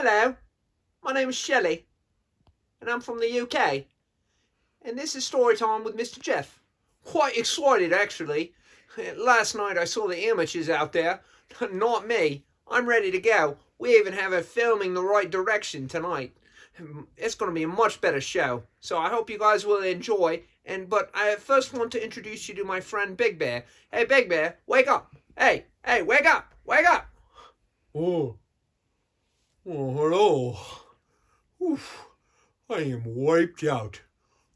Hello, my name is Shelley, and I'm from the UK. And this is story time with Mr. Jeff. Quite excited, actually. Last night I saw the images out there. Not me. I'm ready to go. We even have a filming the right direction tonight. It's going to be a much better show. So I hope you guys will enjoy. But I first want to introduce you to my friend Big Bear. Hey, Big Bear, wake up. Hey, wake up. Wake up. Oh, hello. Oof, I am wiped out.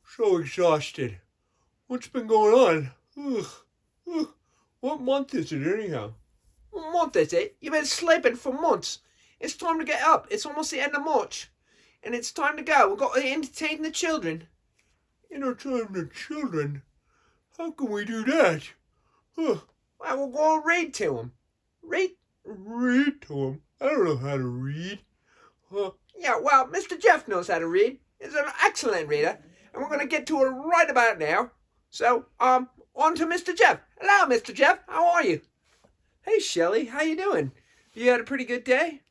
So exhausted. What's been going on? What month is it anyhow? What month is it? You've been sleeping for months. It's time to get up. It's almost the end of March. And it's time to go. We've got to entertain the children. Entertain the children? How can we do that? Well, we'll go and read to them. Read? Read to them? I don't know how to read. Yeah, well, Mr. Jeff knows how to read. He's an excellent reader. And we're going to get to it right about now. So, on to Mr. Jeff. Hello, Mr. Jeff. How are you? Hey, Shelley. How you doing? You had a pretty good day?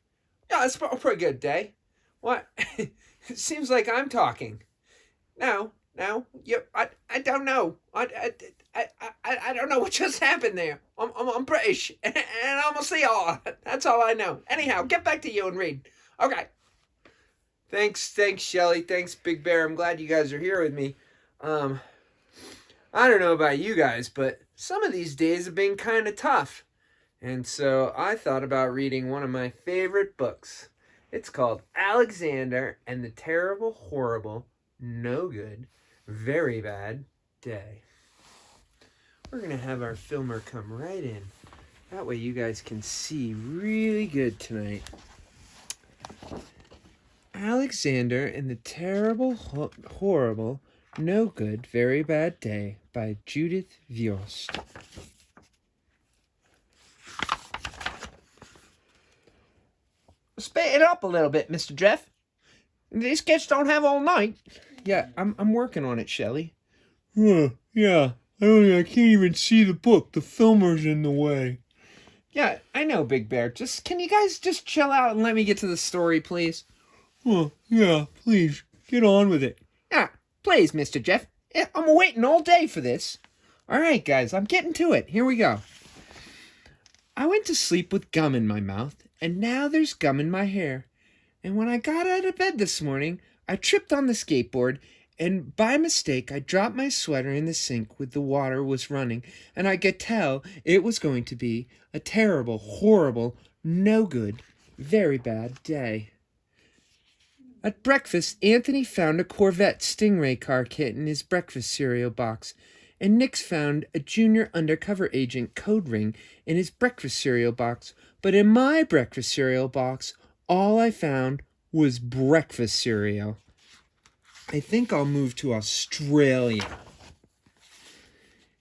Yeah, it's a pretty good day. What? It seems like I'm talking. No, I don't know. I don't know what just happened there. I'm British, and I'm a Sea. That's all I know. Anyhow, get back to you and read. Okay. Thanks, Shelley. Thanks, Big Bear. I'm glad you guys are here with me. I don't know about you guys, but some of these days have been kind of tough. And so I thought about reading one of my favorite books. It's called Alexander and the Terrible, Horrible, No Good, Very Bad Day. We're going to have our filmer come right in. That way you guys can see really good tonight. Alexander and the Terrible, Horrible, No Good, Very Bad Day by Judith Viorst. Spit it up a little bit, Mr. Jeff. These kids don't have all night. Yeah, I'm working on it, Shelley. Yeah. I can't even see the book. The filmer's in the way. Yeah, I know, Big Bear. Can you guys just chill out and let me get to the story, please? Yeah, please. Get on with it. Yeah, please, Mr. Jeff. Yeah, I'm waiting all day for this. All right, guys, I'm getting to it. Here we go. I went to sleep with gum in my mouth, and now there's gum in my hair. And when I got out of bed this morning, I tripped on the skateboard, and by mistake, I dropped my sweater in the sink with the water was running, and I could tell it was going to be a terrible, horrible, no good, very bad day. At breakfast, Anthony found a Corvette Stingray car kit in his breakfast cereal box, and Nix found a junior undercover agent code ring in his breakfast cereal box. But in my breakfast cereal box, all I found was breakfast cereal. I think I'll move to Australia.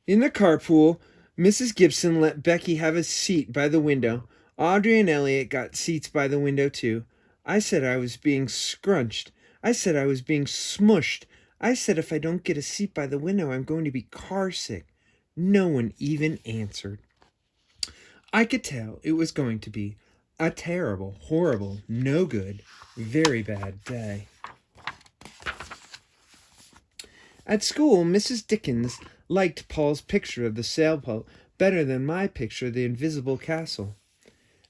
In the carpool, Mrs. Gibson let Becky have a seat by the window. Audrey and Elliot got seats by the window too. I said I was being scrunched. I said I was being smushed. I said if I don't get a seat by the window, I'm going to be car sick. No one even answered. I could tell it was going to be a terrible, horrible, no good, very bad day. At school, Mrs. Dickens liked Paul's picture of the sailboat better than my picture of the invisible castle.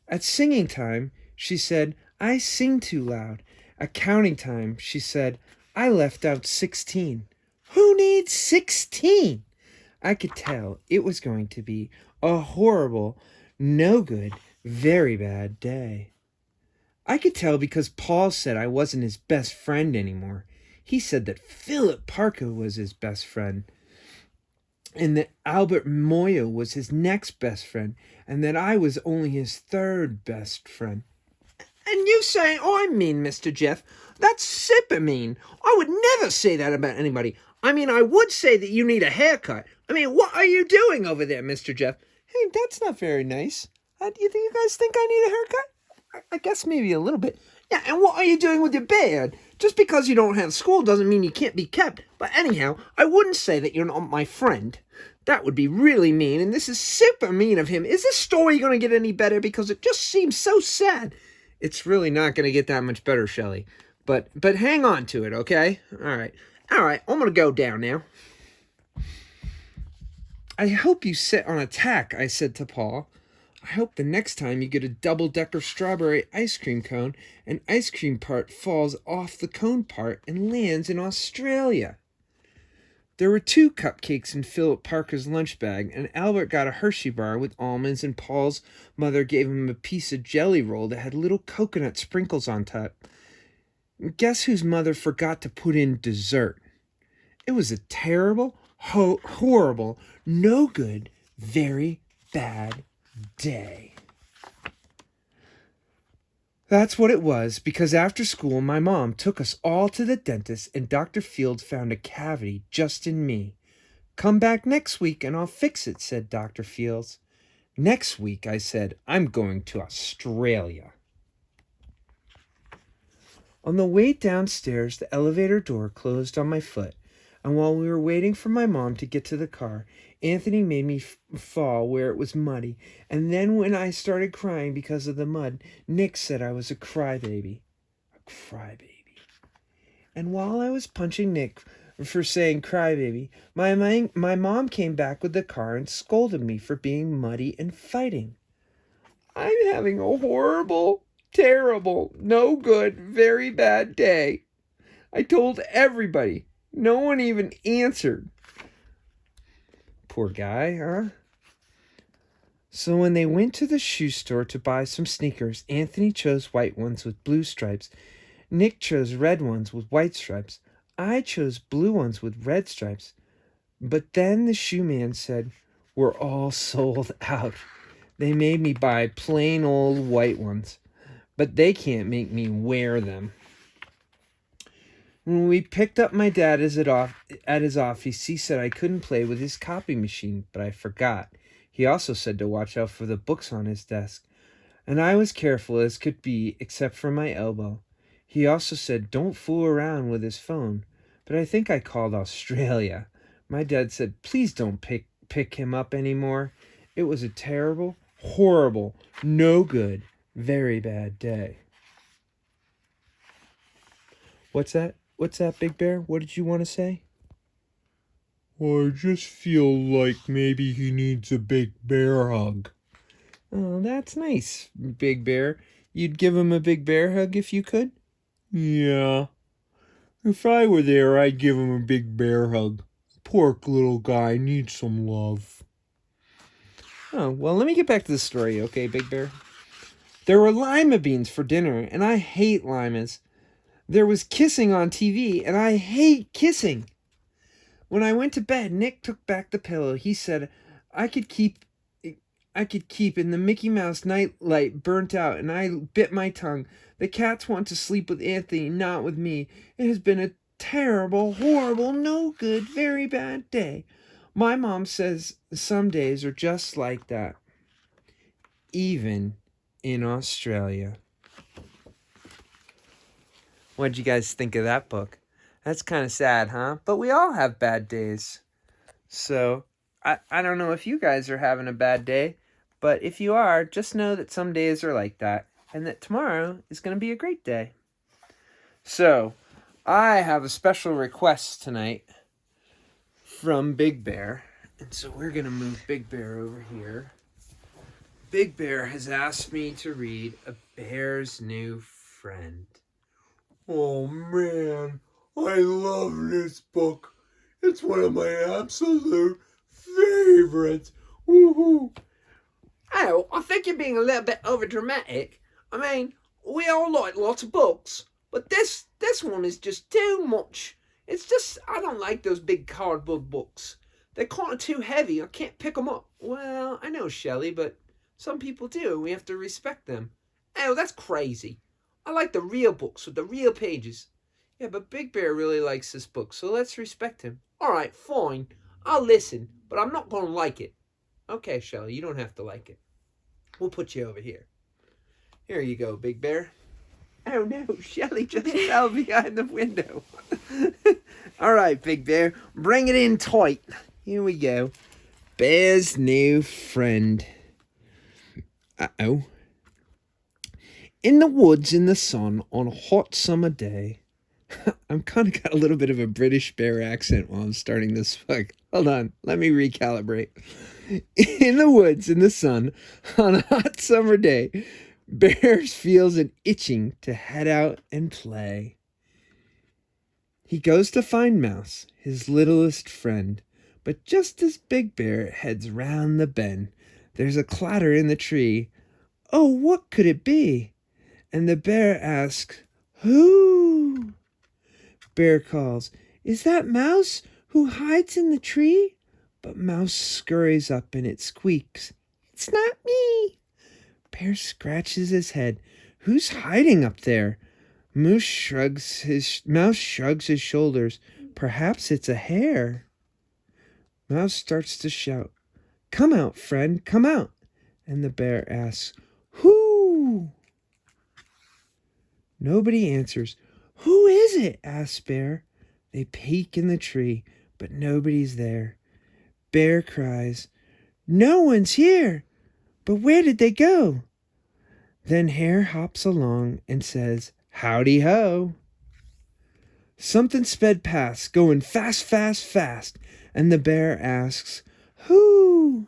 At singing time, she said, I sing too loud. At counting time, she said, I left out 16. Who needs 16? I could tell it was going to be a horrible, no good, very bad day. I could tell because Paul said I wasn't his best friend anymore. He said that Philip Parker was his best friend, and that Albert Moyo was his next best friend, and that I was only his third best friend. And you say I'm mean, Mr. Jeff? That's super mean. I would never say that about anybody. I mean, I would say that you need a haircut. I mean, what are you doing over there, Mr. Jeff? Hey, that's not very nice. Do you guys think I need a haircut? I guess maybe a little bit. Yeah, and what are you doing with your beard? Just because you don't have school doesn't mean you can't be kept. But anyhow, I wouldn't say that you're not my friend. That would be really mean, and this is super mean of him. Is this story going to get any better? Because it just seems so sad. It's really not going to get that much better, Shelley. But hang on to it, okay? All right, I'm going to go down now. I hope you sit on a tack, I said to Paul. I hope the next time you get a double-decker strawberry ice cream cone, an ice cream part falls off the cone part and lands in Australia. There were 2 cupcakes in Philip Parker's lunch bag, and Albert got a Hershey bar with almonds, and Paul's mother gave him a piece of jelly roll that had little coconut sprinkles on top. Guess whose mother forgot to put in dessert? It was a terrible, horrible, no good, very bad day. That's what it was, because after school, my mom took us all to the dentist, and Dr. Field found a cavity just in me. Come back next week and I'll fix it, said Dr. Fields. Next week, I said, I'm going to Australia. On the way downstairs, the elevator door closed on my foot, and while we were waiting for my mom to get to the car, Anthony made me fall where it was muddy, and then when I started crying because of the mud, Nick said I was a crybaby. A crybaby. And while I was punching Nick for saying crybaby, my mom came back with the car and scolded me for being muddy and fighting. I'm having a horrible, terrible, no good, very bad day. I told everybody. No one even answered. Poor guy, huh? So when they went to the shoe store to buy some sneakers, Anthony chose white ones with blue stripes. Nick chose red ones with white stripes. I chose blue ones with red stripes. But then the shoe man said, we're all sold out. They made me buy plain old white ones, but they can't make me wear them. When we picked up my dad at his office, he said I couldn't play with his copy machine, but I forgot. He also said to watch out for the books on his desk, and I was careful as could be, except for my elbow. He also said don't fool around with his phone, but I think I called Australia. My dad said please don't pick him up anymore. It was a terrible, horrible, no good, very bad day. What's that? What's that, Big Bear? What did you want to say? I just feel like maybe he needs a big bear hug. Oh, that's nice, Big Bear. You'd give him a big bear hug if you could? Yeah. If I were there, I'd give him a big bear hug. Poor little guy needs some love. Oh, well, let me get back to the story, okay, Big Bear? There were lima beans for dinner, and I hate limas. There was kissing on TV, and I hate kissing. When I went to bed, Nick took back the pillow. He said I could keep in the Mickey Mouse nightlight burnt out, and I bit my tongue. The cats want to sleep with Anthony, not with me. It has been a terrible, horrible, no good, very bad day. My mom says some days are just like that. Even in Australia. What'd you guys think of that book? That's kind of sad, huh? But we all have bad days. So, I don't know if you guys are having a bad day, but if you are, just know that some days are like that, and that tomorrow is going to be a great day. So, I have a special request tonight from Big Bear, and so we're going to move Big Bear over here. Big Bear has asked me to read A Bear's New Friend. Oh man, I love this book. It's one of my absolute favorites. Woohoo! Oh, I think you're being a little bit overdramatic. I mean, we all like lots of books, but this one is just too much. It's just, I don't like those big cardboard books. They're kind of too heavy. I can't pick them up. Well, I know, Shelley, but some people do, and we have to respect them. Oh, that's crazy. I like the real books with the real pages. Yeah, but Big Bear really likes this book, so let's respect him. All right, fine. I'll listen, but I'm not going to like it. Okay, Shelley, you don't have to like it. We'll put you over here. Here you go, Big Bear. Oh no, Shelley just fell behind the window. All right, Big Bear, bring it in tight. Here we go. Bear's New Friend. Uh-oh. In the woods in the sun on a hot summer day. I'm kind of got a little bit of a British bear accent while I'm starting this book. Hold on, let me recalibrate. In the woods in the sun on a hot summer day, Bear feels an itching to head out and play. He goes to find Mouse, his littlest friend, but just as Big Bear heads round the bend, there's a clatter in the tree. Oh, what could it be? And the bear asks, Who? Bear calls, Is that Mouse who hides in the tree? But Mouse scurries up and it squeaks, It's not me. Bear scratches his head. Who's hiding up there? Mouse shrugs his shoulders. Perhaps it's a hare. Mouse starts to shout, Come out, friend, come out. And the bear asks, Who? Nobody answers. Who is it? Asks Bear. They peek in the tree, but nobody's there. Bear cries, No one's here. But where did they go? Then Hare hops along and says, Howdy ho. Something sped past, going fast, fast, fast, and the bear asks, Who?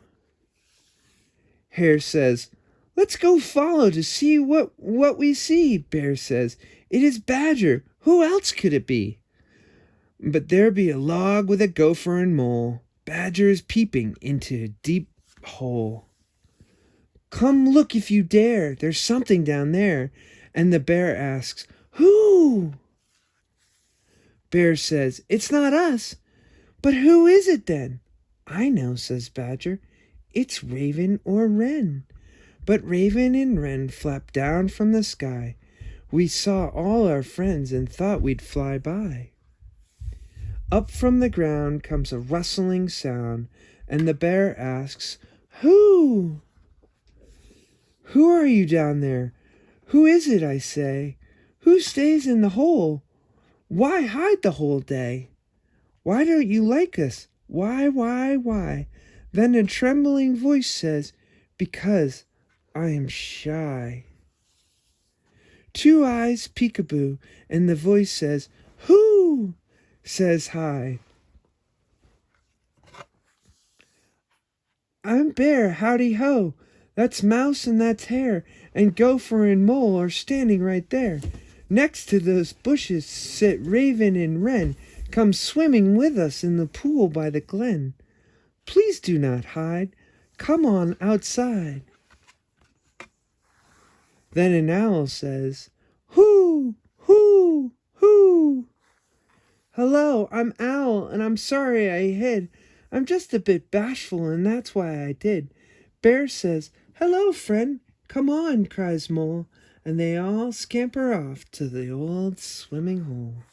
Hare says, Let's go follow to see what we see. Bear says, It is Badger. Who else could it be? But there be a log with a gopher and mole. Badger is peeping into a deep hole. Come look if you dare. There's something down there. And the bear asks, Who? Bear says, It's not us. But who is it then? I know, says Badger. It's Raven or Wren. But Raven and Wren flapped down from the sky. We saw all our friends and thought we'd fly by. Up from the ground comes a rustling sound, and the bear asks, Who? Who are you down there? Who is it, I say? Who stays in the hole? Why hide the whole day? Why don't you like us? Why? Then a trembling voice says, Because I am shy. Two eyes peekaboo, and the voice says, Who? Says hi. I'm Bear, howdy ho. That's Mouse and that's Hare, and Gopher and Mole are standing right there. Next to those bushes sit Raven and Wren, come swimming with us in the pool by the glen. Please do not hide. Come on outside. Then an owl says, Hoo, hoo, hoo. Hello, I'm Owl, and I'm sorry I hid. I'm just a bit bashful, and that's why I did. Bear says, Hello, friend. Come on, cries Mole, and they all scamper off to the old swimming hole.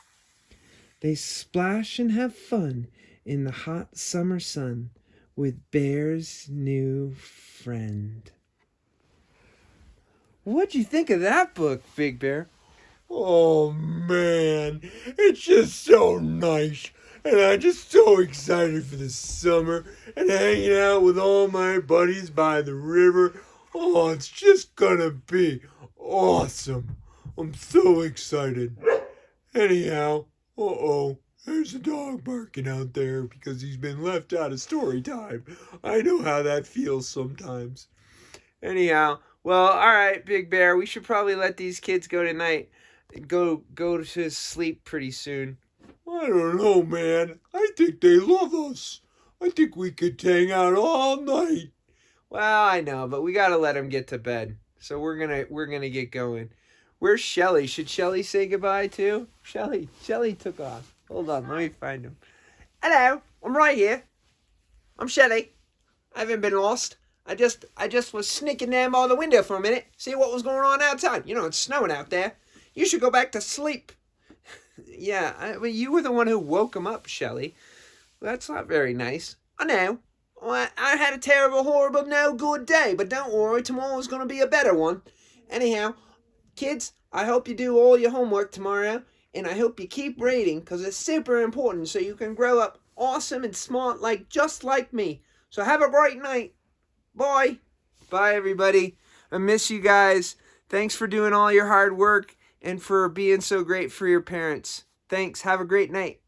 They splash and have fun in the hot summer sun with Bear's new friend. What'd you think of that book, Big Bear? Oh man, it's just so nice. And I'm just so excited for the summer and hanging out with all my buddies by the river. Oh, it's just gonna be awesome. I'm so excited. Anyhow, there's a dog barking out there because he's been left out of story time. I know how that feels sometimes. Anyhow, well, all right, Big Bear, we should probably let these kids go tonight. Go to sleep pretty soon. I don't know, man. I think they love us. I think we could hang out all night. Well, I know, but we gotta let them get to bed. So we're gonna get going. Where's Shelly? Should Shelly say goodbye too? Shelly took off. Hold on, let me find him. Hello, I'm right here. I'm Shelly. I haven't been lost. I just was sneaking down by the window for a minute, see what was going on outside. You know, it's snowing out there. You should go back to sleep. Yeah, you were the one who woke him up, Shelly. That's not very nice. I know. I had a terrible, horrible, no good day, but don't worry, tomorrow's going to be a better one. Anyhow, kids, I hope you do all your homework tomorrow, and I hope you keep reading, because it's super important so you can grow up awesome and smart just like me. So have a great night. Bye. Bye, everybody. I miss you guys. Thanks for doing all your hard work and for being so great for your parents. Thanks. Have a great night.